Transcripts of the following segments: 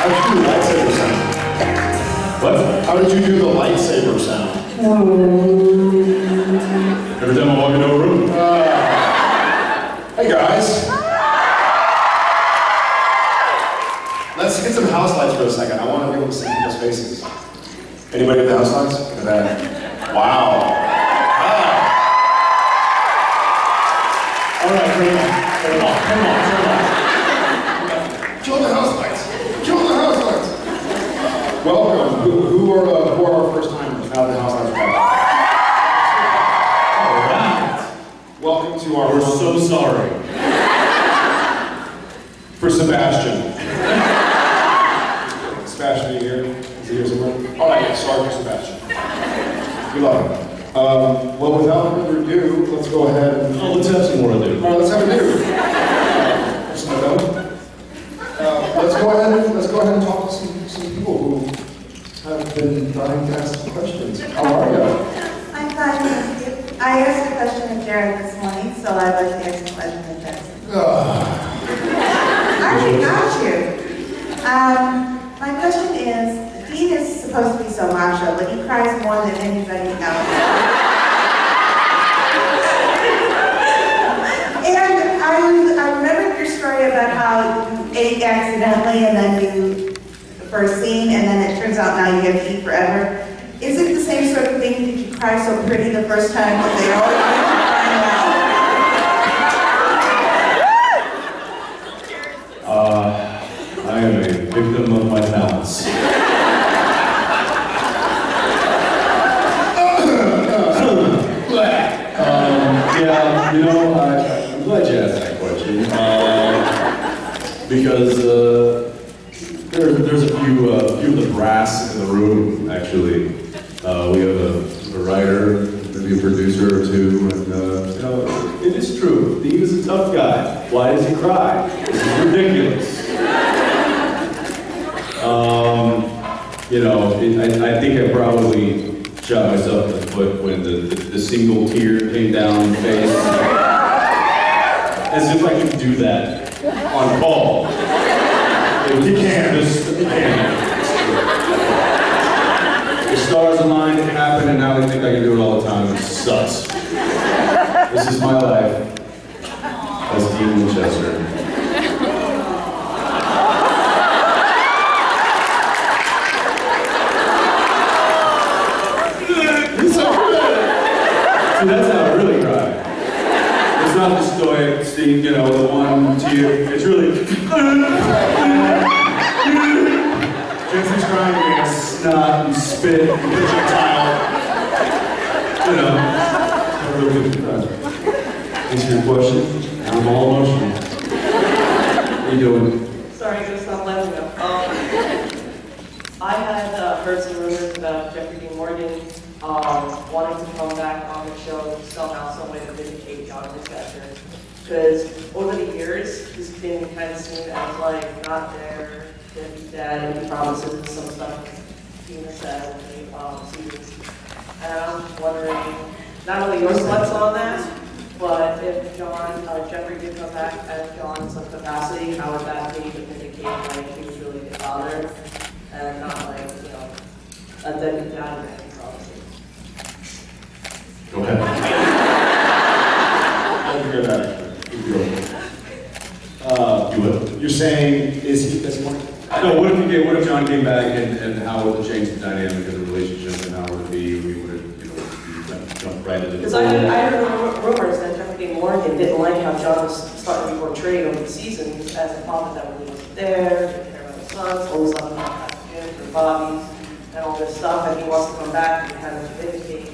How did you do the lightsaber sound? What? How did you do the lightsaber sound? Every time I walk into a room. Hey guys. Let's get some house lights for a second. I want to be able to see people's faces. Anybody with the house lights? Look at that. Wow. All right, come on. Kill the house lights. Kill the house lights. Welcome. Who are our first timers? Now the house lights are back. All right. Welcome to our. We're so sorry. For Sebastian. Sebastian, are you here? Is he here somewhere? All right, yeah, sorry for Sebastian. We love him. Well, without further ado, let's go ahead and... Oh, let's have some more ado. All right, let's have a do. Let's go ahead and talk to some people who have been dying to ask some questions. How are you? I'm fine, thank you. I asked a question of Jared this morning, so I'd like to ask a question of Jackson. I already got you. My question is, Dean is supposed to be so macho, but he cries more than anybody else. And I remembered your story about how you ate accidentally and then you, for a scene, and then it turns out now you have to eat forever. Is it the same sort of thing? Did you cry so pretty the first time, but they always make you cry now? I am a victim of my talents. Yeah, you know, I'm glad you asked that question. Because there's a few of the brass in the room, actually. We have a writer, maybe a producer or two, and you know, it is true. Dean is a tough guy. Why does he cry? This is ridiculous. You know, I think I probably shot myself in the foot when the single tear came down the face. As if I could do that on call. You can't. The stars aligned, it happened, and now they think I can do it all the time. It sucks. This is my life as Dean Winchester. See, that's how I really cry. It's not the stoic, Steve, you know, the one tear. It's really. Jesse's crying against snot and spit and projectile. You know, I really good cry. Answer your question. I'm all emotional. How you doing? Sorry, I'm gonna stop laughing now. I had heard some rumors about Jeffrey Dean Morgan wanting to come back on the show somehow, some way to vindicate John Winchester. Because over the years, he's been kind of seen as like not there, deadbeat dad, and he promises some stuff Tina said in the seasons. And I'm wondering, not only your thoughts on that, but if Jeffrey did come back as John in some capacity, how would that be to vindicate like he was really the father and not like, you know, a deadbeat dad and he promises? Go ahead. I'll hear that. You're saying, is he this one? No, what if John came back and how would it change the dynamic of the relationship and how would it be, we would have, you know, jump right into the Because I heard rumors that Jeffrey Dean Morgan didn't like how John was starting to be portrayed over the seasons as a father that really wasn't there, taking care of his sons, always on the Jim for Bobby's, and all this stuff, and he wants to come back and kind of vindicate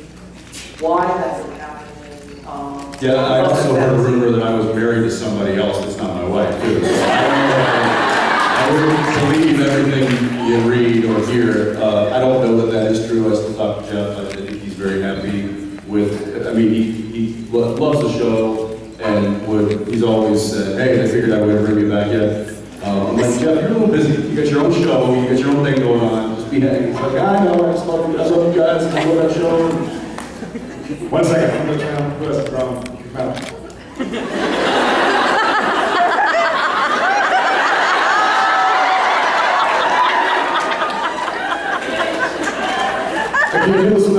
why that's happening. Yeah, I also heard a rumor that I was married to somebody else that's not my wife, too. So I wouldn't believe everything you read or hear. I don't know that that is true. I still talk to Jeff. I think he's very happy with, I mean, he loves the show and he's always said, hey, I figured I wouldn't bring me back yet. I'm like, Jeff, you're a little busy. You got your own show, you got your own thing going on. Just be happy. He's like, I know, I love you guys, I love that show. 1 second, I'm going to try and put us from your mouth.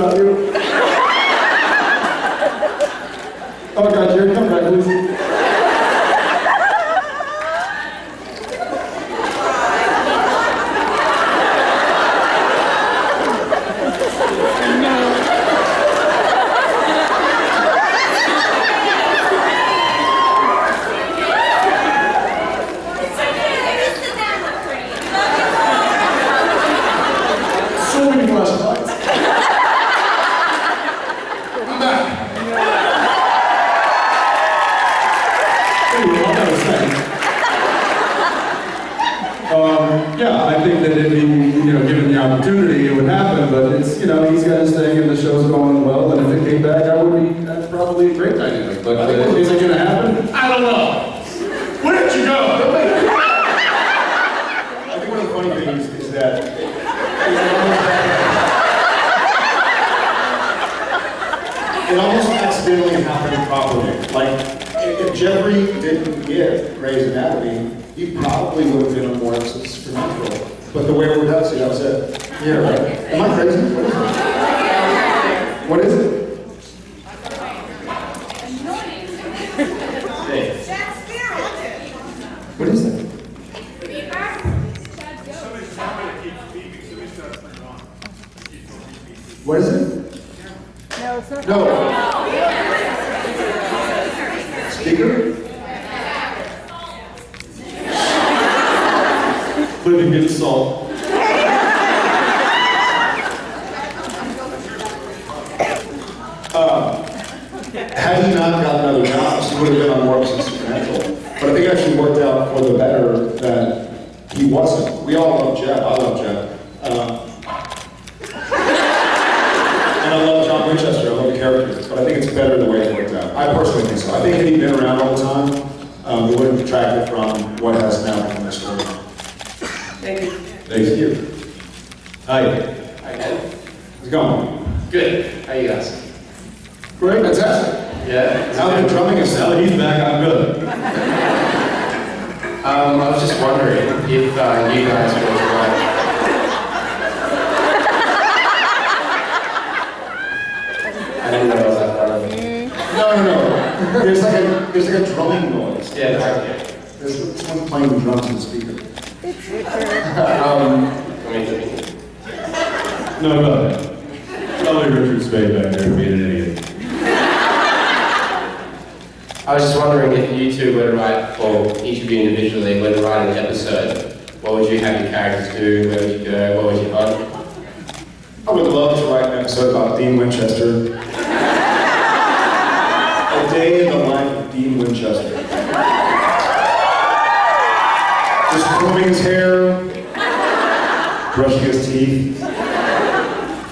not you. Oh God, Jared, come back, please. So many flashlights. I'm back. Anyway, what I was saying. Yeah, I think that it'd be, given the opportunity, it would happen, but it's, he's got his thing and the show's going well, and if it came back, that's probably a great dynamic. But is it gonna happen? I don't know. Where did you go? I think one of the funny things is that it almost accidentally happened properly. Like, if Jeffrey didn't get Grey's Anatomy, he probably would have been on more episodes for Natural. But the way it worked out, see, that was it. Yeah, right? Am I crazy? What is it? What is it? What is it? No, it's not. No. Speaker? Living in salt. Had he not gotten other jobs, he would have been on more episodes of Supernatural. But I think it actually worked out for the better that he wasn't. We all love Jeff. I love Jeff. And I love John Winchester. I love the character. But I think it's better the way it worked out. I personally think so. I think had he been around all the time, we would have detracted from what has now become the story. Thank you. Thank you. Hi. Hi, Ken. How's it going? Good. How you guys? Great, fantastic. Yeah. Now the drumming is Now that he's back, I'm good. I was just wondering if you guys would like. I didn't know it was that part of it. No. There's like a drumming noise. Yeah, exactly. There's someone playing the drums in the speaker. I mean, No, go ahead. Probably Richard Spade back there being an idiot. I was just wondering if you two were to write, or each of you individually were to write an episode, what would you have your characters do? Where would you go? What would you hunt? I would love to write an episode about Dean Winchester. A day in the life of Dean Winchester. Just combing his hair, brushing his teeth,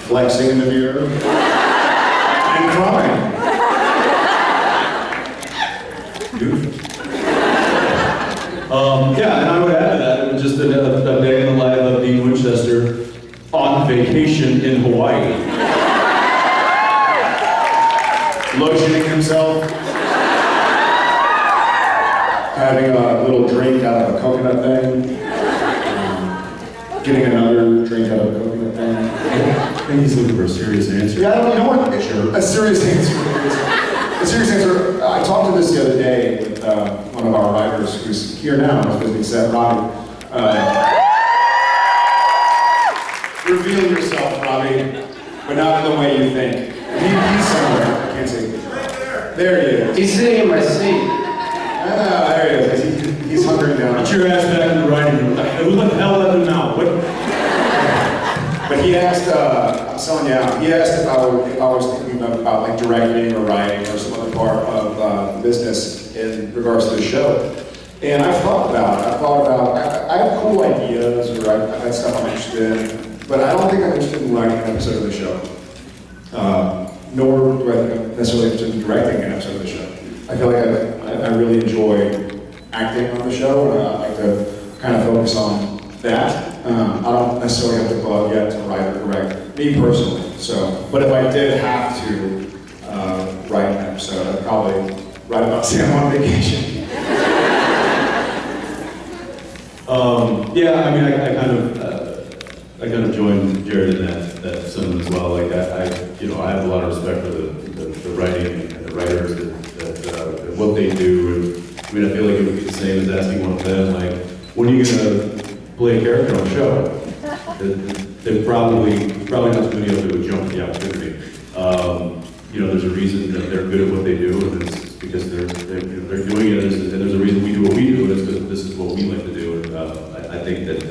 flexing in the mirror, and crying. Beautiful. Yeah, and I would add to that, it was just a day in the life of Dean Winchester on vacation in Hawaii. Lotioning himself, having a little drink out of a coconut thing, getting another drink out of a coconut thing. I think he's looking for a serious answer. Yeah, you know what? Sure. A serious answer. A serious answer. I talked to this the other day with one of our writers who's here now, who's visiting set, Robbie. Reveal yourself, Robbie, but not in the way you think. He's somewhere. I can't see. There he is. He's sitting in my seat. Ah, there he is. He's hunkering down. Put your ass back in the writing room. Who the hell let him out? What? But he asked, I'm selling you out, he asked if I was thinking about like directing or writing or some other part of the business in regards to the show. And I've thought about it. I have cool ideas or I've had stuff I'm interested in, but I don't think I'm interested in writing an episode of the show. Nor do I think I'm necessarily interested in directing an episode of the show. I feel like I really enjoy acting on the show, and I like to kind of focus on that. I don't necessarily have to go out yet to write or direct, me personally. So, but if I did have to write an episode, I'd probably write about Sam on vacation. Yeah, I mean, I kind of joined Jared in that. that sentiment as well. Like I have a lot of respect for the writing and the writers that what they do. And I mean, I feel like it would be the same as asking one of them, like, when are you gonna play a character on the show? They're probably not too many of them would jump at the opportunity. There's a reason that they're good at what they do, and it's because they're doing it, and there's a reason we do what we do, and it's because this is what we like to do. And I think that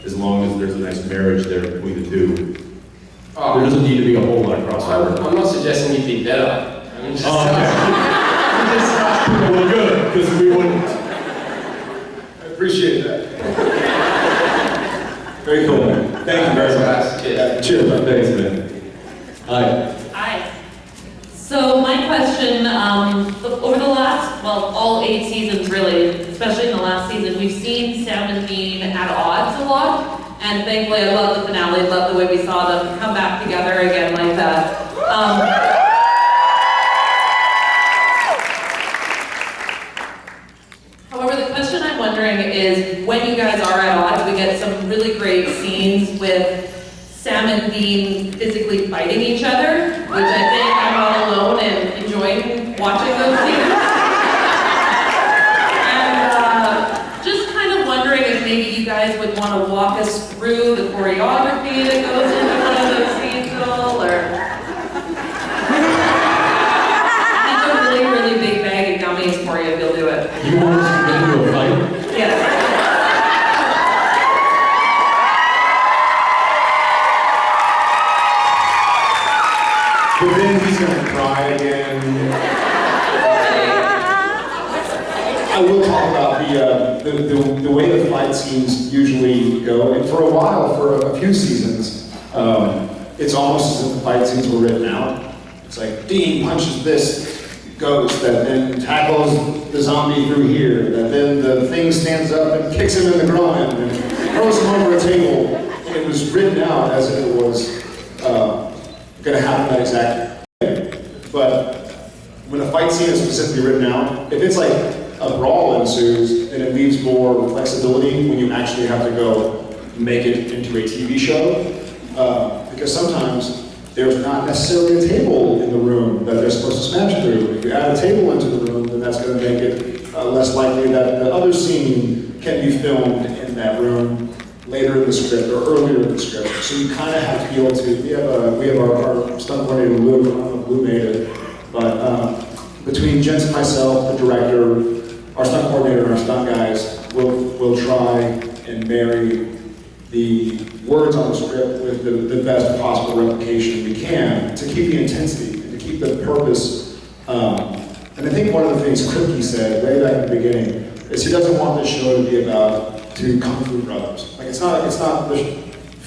as long as there's a nice marriage there between the two, there doesn't need to be a whole lot of crossover. I'm not suggesting you'd be better. I'm just Well, good, because we wouldn't. I appreciate that. Very cool, man. Thank you very much. Cheers, man. Thanks, man. Hi. Hi. So my question, over the last, all 8 seasons really, especially in the last season, we've seen Sam and Dean at odds a lot. And thankfully, I love the finale, love the way we saw them come back together again like that. However, the question I'm wondering is, when you guys are at odds, we get some really great scenes with Sam and Dean physically fighting each other, which I think I'm not alone in enjoying watching those scenes. And just kind of wondering if maybe you guys would want to walk us through the choreography that goes into one of those scenes at all, or... It's a really, really big bag of gummies for you if you'll do it. You want us to get into a fight? Yes. But then he's gonna cry again. I will talk about the way the fight scenes usually go. And for a while, for a few seasons, it's almost as if the fight scenes were written out. It's like Dean punches this ghost, that then tackles the zombie through here, that then the thing stands up and kicks him in the groin and throws him over a table. And it was written out as if it was going to happen that exact way. But when a fight scene is specifically written out, if it's like a brawl ensues, then it leaves more flexibility when you actually have to go make it into a TV show. Because sometimes there's not necessarily a table in the room that they're supposed to smash through. If you add a table into the room, then that's going to make it less likely that the other scene can be filmed in that room later in the script or earlier in the script. So you kind of have to be able to, we have our stunt coordinator, Lou, I don't know if Lou made it, but between Jens and myself, the director, our stunt coordinator and our stunt guys, we'll try and marry the words on the script with the best possible replication we can to keep the intensity and to keep the purpose. And I think one of the things Kripke said way back in the beginning is he doesn't want this show to be about two kung fu brothers. Like it's not the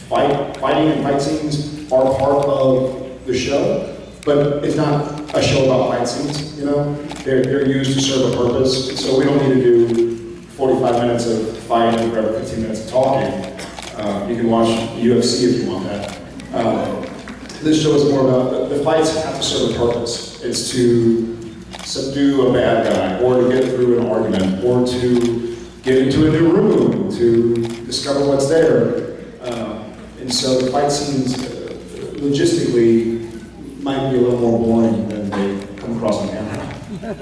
fighting and fight scenes are part of the show, but it's not a show about fight scenes, you know? They're used to serve a purpose, so we don't need to do 45 minutes of fighting or 15 minutes of talking. You can watch UFC if you want that. This show is more about, the fights have to serve a purpose. It's to subdue a bad guy, or to get through an argument, or to get into a new room, to discover what's there. And so the fight scenes, logistically, might be a little more boring than they come across on camera.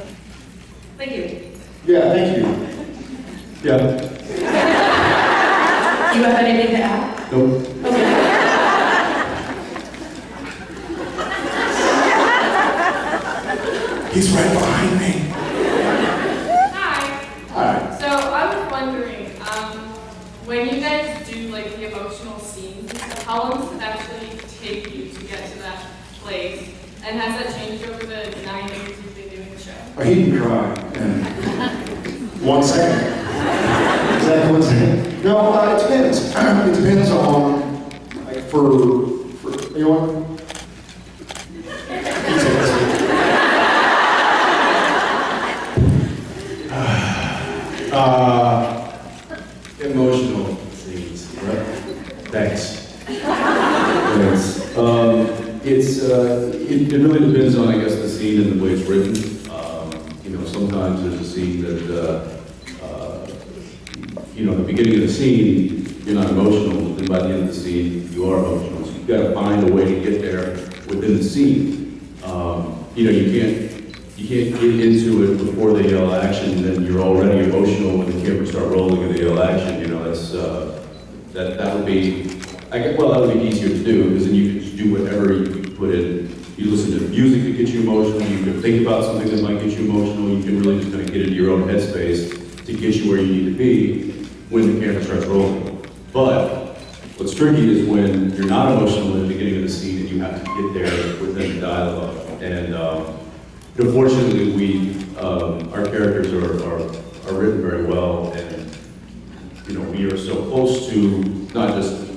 Thank you. Yeah, thank you. Yeah. Do you have anything to add? Nope. Okay. He's right behind me. Hi. Hi. So I was wondering, when you guys do like the emotional scenes, how long does it actually take you to get to that place? And has that changed over the 9 years you've been doing the show? Oh, he didn't cry. Yeah. 1 second. Exactly 1 second. No, it depends. It depends on, like, for you know what? Emotional scenes, right? Thanks. Thanks. It really depends on, I guess, the scene and the way it's written. Sometimes there's a scene that, the beginning of the scene, you're not emotional, then by the end of the scene, you are emotional. So you've got to find a way to get there within the scene. You know, you can't get into it before they yell action, and then you're already emotional when the camera start rolling and they yell action. You know, that's that would be, that would be easier to do, because then you can just do whatever you put in. You listen to music that gets you emotional, you can think about something that might get you emotional, you can really just kind of get into your own headspace to get you where you need to be when the camera starts rolling. But what's tricky is when you're not emotional in the beginning of the scene and you have to get there within the dialogue. And unfortunately, our characters are written very well, and you know, we are so close to not just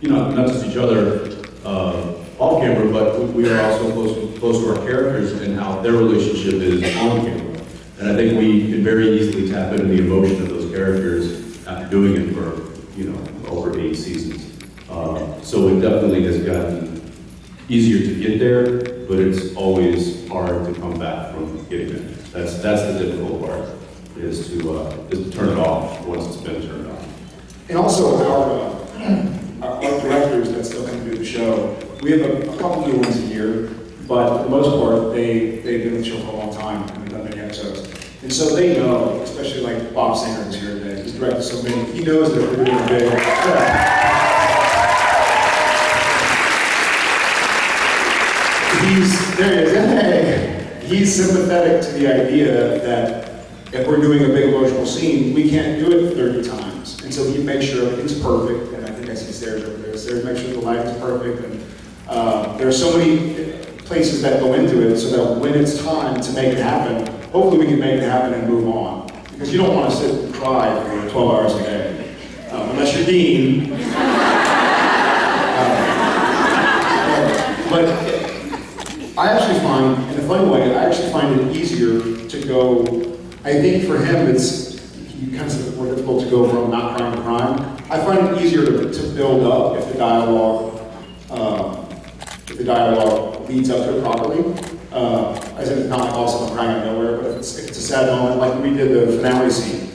each other off camera, but we are also close to our characters and how their relationship is on camera. And I think we can very easily tap into the emotion of those characters after doing it for, you know, over 8 seasons. So it definitely has gotten easier to get there, but it's always hard to come back from getting there. That's the difficult part, is to turn it off once it's been turned on. And also our directors that still come to do the show, we have a couple new ones a year, but for the most part, they've been with the show for a long time and have done many episodes. And so they know, especially like Bob Singer who's here today, he's directed so many, he knows that we're doing a big, he's sympathetic to the idea that if we're doing a big emotional scene, we can't do it 30 times. And so he makes sure everything's perfect, and I think I see Sarah's over there. Sarah makes sure the lighting's perfect, and there are so many places that go into it so that when it's time to make it happen, hopefully we can make it happen and move on. Because you don't want to sit and cry for 12 hours a day, unless you're Dean. But I actually find, in a funny way, I actually find it easier to go, I think for him he kind of more difficult to go from not crying to crying. I find it easier to build up if the dialogue leads up to it properly. As in, it's not like all of a sudden I'm crying out of nowhere, but if it's a sad moment, like when we did the finale scene,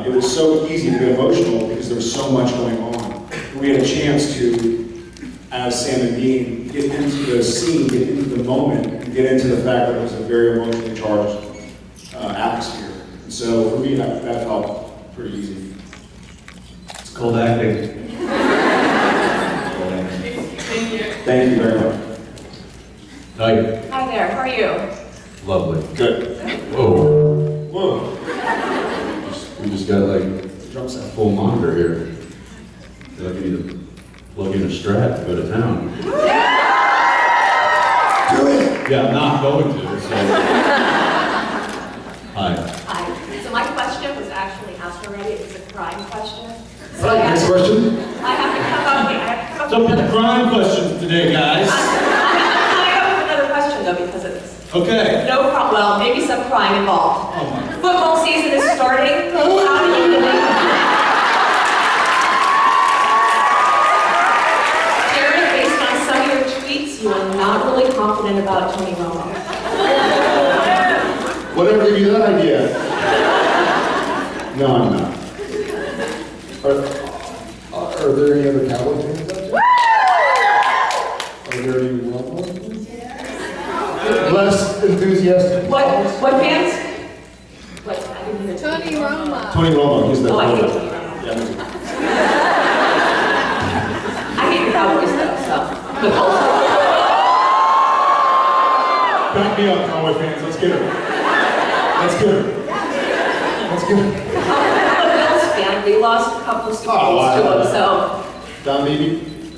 it was so easy to get emotional because there was so much going on. We had a chance to, as Sam and Dean, get into the scene, get into the moment, and get into the fact that it was a very emotionally charged atmosphere. And so for me, that felt pretty easy. It's called acting. Thank you. Thank you very much. Hi. Hi there, how are you? Lovely. Good. Whoa. Whoa. We just got like a full monitor here. I feel like we need to plug in a Strat to go to town. Do it! Yeah, I'm not going to, so. Hi. Hi. So my question was actually asked already. It was a crime question. All right, next question. I have to come up What's up with the crime questions today, guys? I have another question though because of this. Okay. No problem. Well, maybe some crime involved. Oh my. Football season is starting. How do you believe Jared, based on some of your tweets, you are not really confident about Tony Romo. Whatever gave you that idea? No, I'm not. Are there any other Cowboy fans out there? Are there any Rumble? Less enthusiastic? What fans? What? I didn't hear Tony Romo. Tony Romo, he's the Oh, I hate quarterback. Tony Romo. Yeah, me too. I hate the Cowboys though, so. But also, Back me up, Cowboy fans. Let's get her. Let's get her. Let's get her. I'm a Bills fan. We lost a couple of Super Oh, Bowls wow. to them, so Don Beebe,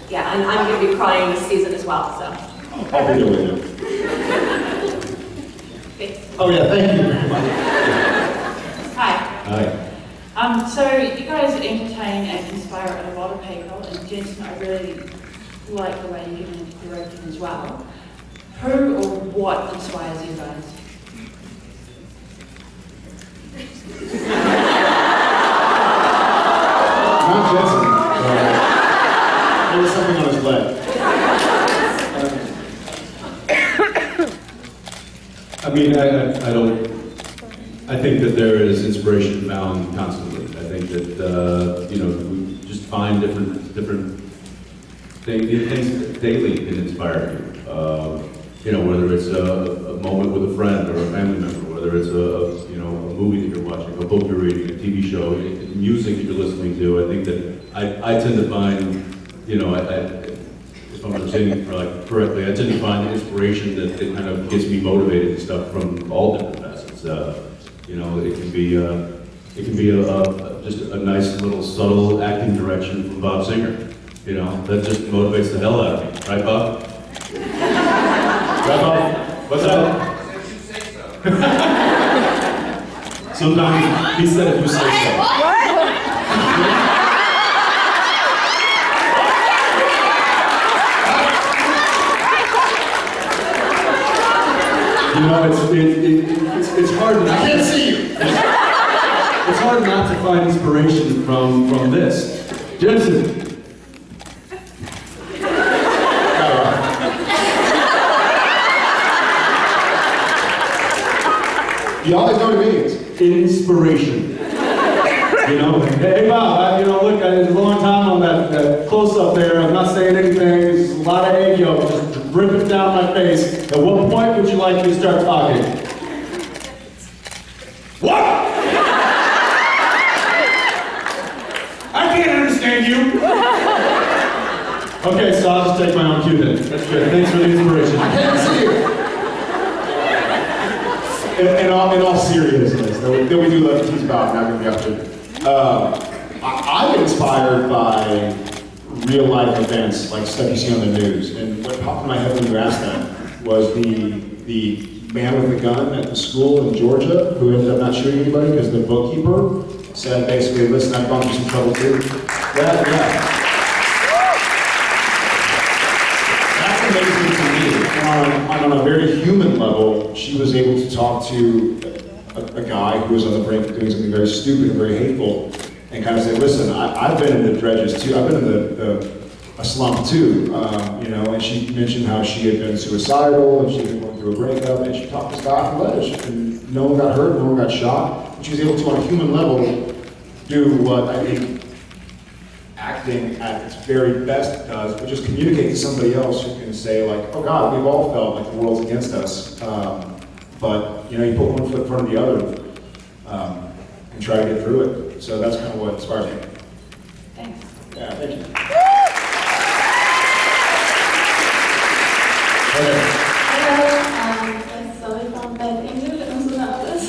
yeah, and I'm going to be crying this season as well. So I'll be doing it. thanks. Oh yeah, thank you very much. Hi. Hi. So you guys entertain and inspire a lot of people, and Jensen, I really like the way you do directing as well. Who or what inspires you guys? Not Jensen. There was something on his leg. I mean, I don't. I think that there is inspiration found constantly. I think that you know, we just find different things daily can inspire you. You know, whether it's a moment with a friend or a family member, whether it's a movie that you're watching, a book you're reading, a TV show, music you're listening to. I think that I tend to find, you know, if I'm understanding it correctly, I tend to find inspiration that kind of gets me motivated and stuff from all different facets. You know, it can be just a nice little subtle acting direction from Bob Singer. You know, that just motivates the hell out of me, right, Bob? Right, Bob? What's that? Sometimes he said if you say so. You know, it's hard. I can't see you. It's hard not to find inspiration from this. Jensen. You always know what it means. Inspiration. You know, hey Bob, you know, look, it's a long time on that close-up there. I'm not saying anything. There's a lot of egg yolk just dripping down my face. At what point would you like me to start talking? What? I can't understand you. Okay, so I'll just take my own cue then. That's good. Thanks for the inspiration. I can't see you. In all seriousness, that we do love to tease about, not going to be up to. I get inspired by real life events, like stuff you see on the news. And what popped in my head when you asked that was the man with the gun at the school in Georgia who ended up not shooting anybody because the bookkeeper said basically, listen, I've gone through some trouble too. Yeah. That's amazing to me. On a very human level, she was able to talk to a guy who was on the brink of doing something very stupid and very hateful, and kind of say, listen, I've been in the dredges too, I've been in a slump too, you know, and she mentioned how she had been suicidal, and she had been going through a breakup, and she talked this guy off the ledge, and no one got hurt, no one got shot, and she was able to, on a human level, do what I think acting at its very best does, but just communicate to somebody else who can say like, oh God, we've all felt like the world's against us. But you know, you put one foot in front of the other and try to get through it. So that's kind of what inspires me. Thanks. Yeah, thank you. Hello, sorry for bad English, I'm so nervous.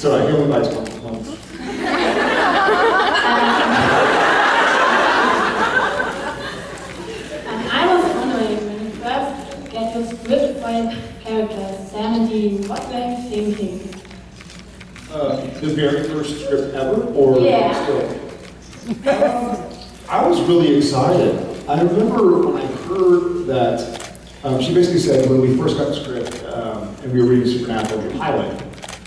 So I hear like one. I was wondering, when you first get your script for your characters, Sam and Dean, what were you thinking? The very first script ever, or Yeah. still? I was really excited. I remember when I heard that, she basically said when we first got the script, and we were reading Supernatural, the pilot,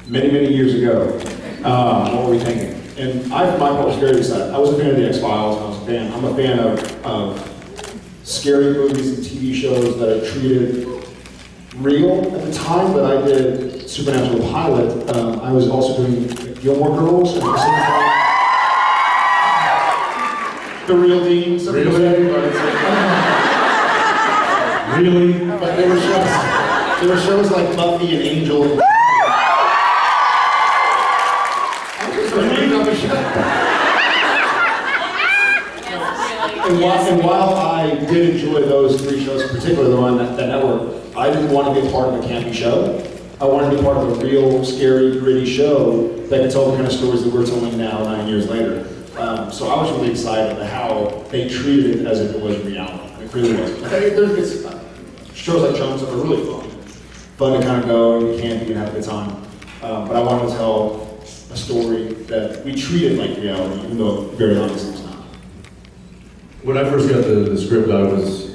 many years ago, what were we thinking? And I, for my part, was very excited. I was a fan of the X-Files, I'm a fan of scary movies and TV shows that are treated real. At the time that I did Supernatural pilot, I was also doing Gilmore Girls, and at the same time, the real Dean. Really? Really? But there were shows like Buffy and Angel. I was just reading on the show. And while I did enjoy those three shows, in particular the one that network, I didn't want to be a part of a campy show. I wanted to be part of a real, scary, gritty show that could tell the kind of stories that we're telling now, 9 years later. So I was really excited at how they treated it as if it was reality. It really was. There's shows like Jones that are really fun to kind of go and campy and have a good time. But I wanted to tell a story that we treated like reality, even though very obviously it's not. When I first got the script, I was,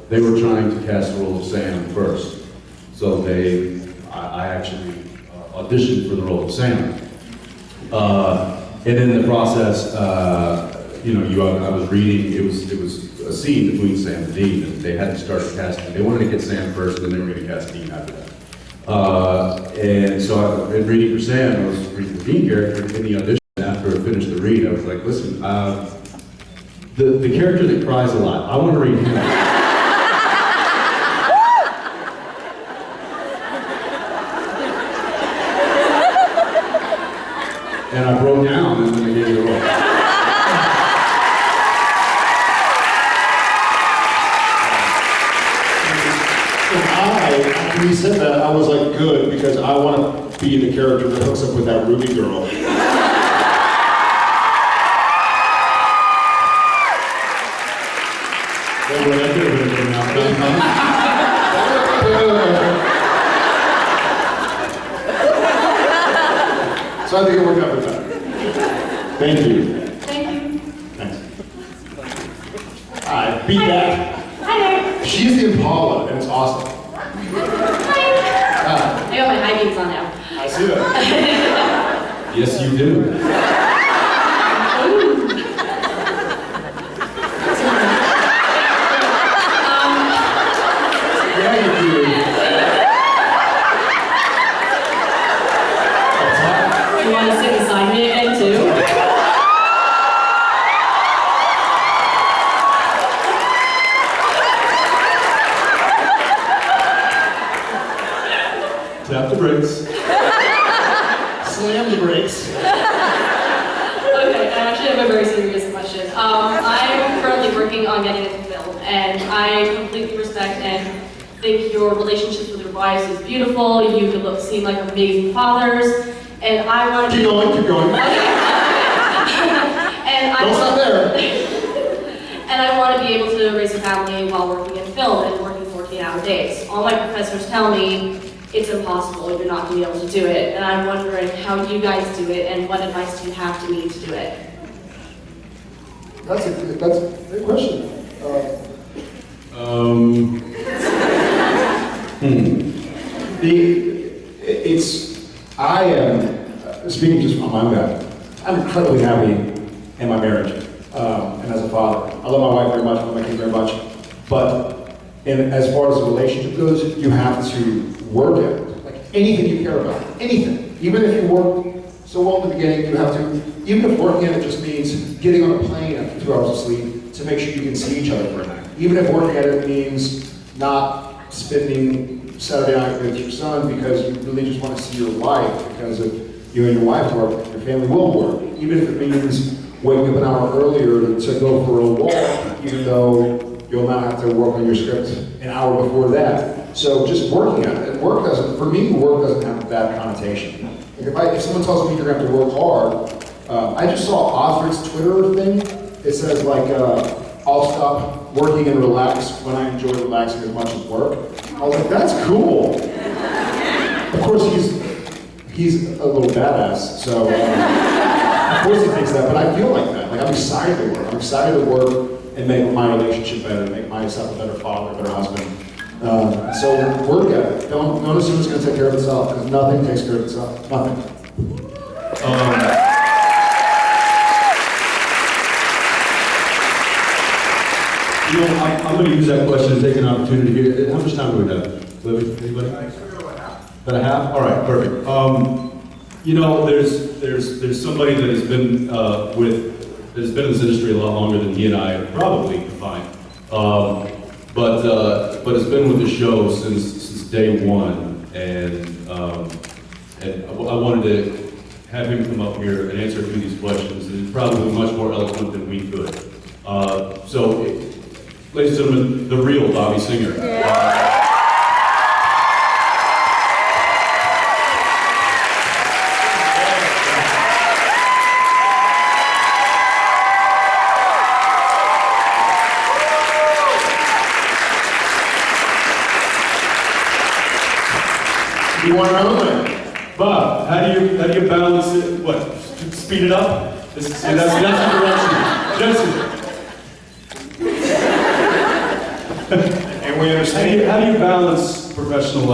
they were trying to cast the role of Sam first. So I actually auditioned for the role of Sam. And in the process, I was reading, it was a scene between Sam and Dean, and they had to start casting. They wanted to get Sam first, and then they were going to cast Dean after that. And so I've been reading for Sam, I was reading the Dean character in the audition. After I finished the read, I was like, listen, The character that cries a lot. I want to read him. And I broke down and then I gave you a roll. After he said that, I was like, good, because I want to be the character that hooks up with that Ruby girl. Well, what I did with it now, So I think it worked out for that. Thank you. Thank you. Thanks. I beat that. Hi there. She's the Impala, and it's awesome. I got my high beams on now. I see that. yes, you do. Yeah, you do. You want to sit beside me again too? Tap the brakes. Slam the brakes. Okay, I actually have a very serious question. I'm currently working on getting into film, and I completely respect and think your relationships with your wives is beautiful. You seem like amazing fathers, and I want to Keep going, keep going. And Don't stop there. And I want to be able to raise a family while working in film and working 14-hour days. All my professors tell me it's impossible, you're not going to be able to do it. And I'm wondering how you guys do it and what advice do you have to me to do it? That's a great question. I am, speaking just on my own behalf, I'm incredibly happy in my marriage and as a father. I love my wife very much, I love my kids very much. But as far as the relationship goes, you have to work at it. Like anything you care about, anything. Even if you work so well in the beginning, you have to, even if working at it just means getting on a plane after 2 hours of sleep to make sure you can see each other for a night. Even if working at it means not spending Saturday night with your son because you really just want to see your wife, because if you and your wife work, your family will work. Even if it means waking up an hour earlier to go for a walk, even though you'll now have to work on your script an hour before that. So just working at it. Work doesn't, for me, work doesn't have that connotation. Like if someone tells me you're going to have to work hard, I just saw Osrich's Twitter thing. It says like, I'll stop working and relax when I enjoy relaxing as much as work. I was like, that's cool. Of course, he's a little badass, so of course he thinks that, but I feel like that. Like I'm excited to work. I'm excited to work and make my relationship better, make myself a better father, a better husband. So work at it. Don't assume it's going to take care of itself, because nothing takes care of itself. Nothing. You know, I'm going to use that question and take an opportunity here. How much time do we have? Anybody? About a half? All right, perfect. You know, there's somebody that has been that has been in this industry a lot longer than he and I probably combined. But has been with the show since day one, and I wanted to have him come up here and answer a few of these questions. And probably much more eloquent than we could. Ladies and gentlemen, the real Bobby Singer. You want another one? Bob, how do you balance it? What? Speed it up? That's the direction. Jesse. And we understand. How do you balance professional life?